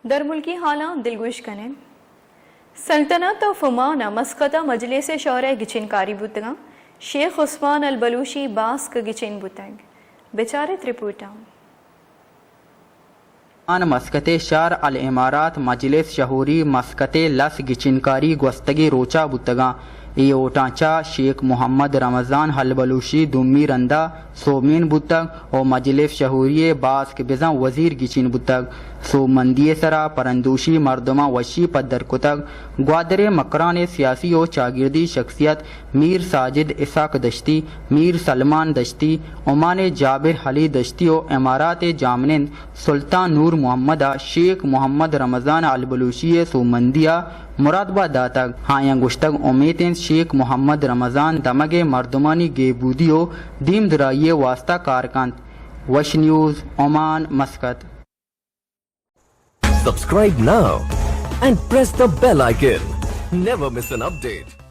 در ملکی حالات دلگوش کنن سلطنت و فمانا مسقطہ مجلس شورا گچن کاری بودگا شیخ عثمان البلوشی باسک گچن بودگ بیچارت رپورٹاں مسقط شار الامارات مجلس شہوری مسقط لس گچنکاری گوستگی روچا بودگا ای اوٹانچا شیخ محمد رمضان البلوشی دمی رندہ سومین بودگ و مجلس شہوری باسک بزن وزیر گچن بودگ سو مندی سرا پرندوشی مردمہ وشی پدر کتگ گوادر مکران سیاسی و چاگردی شخصیت میر ساجد اسحاق دشتی میر سلمان دشتی عمان جابر علی دشتی و امارات جامنند سلطان نور محمد شیخ محمد رمضان البلوشی سو مندیا مرادبہ داتگ ہائیں گشتگ امیتن شیخ محمد رمضان دمگ مردمانی گیبودیو دیم درائیے واسطہ کارکند وش news Oman Muscat Subscribe now and press the bell icon. Never miss an update.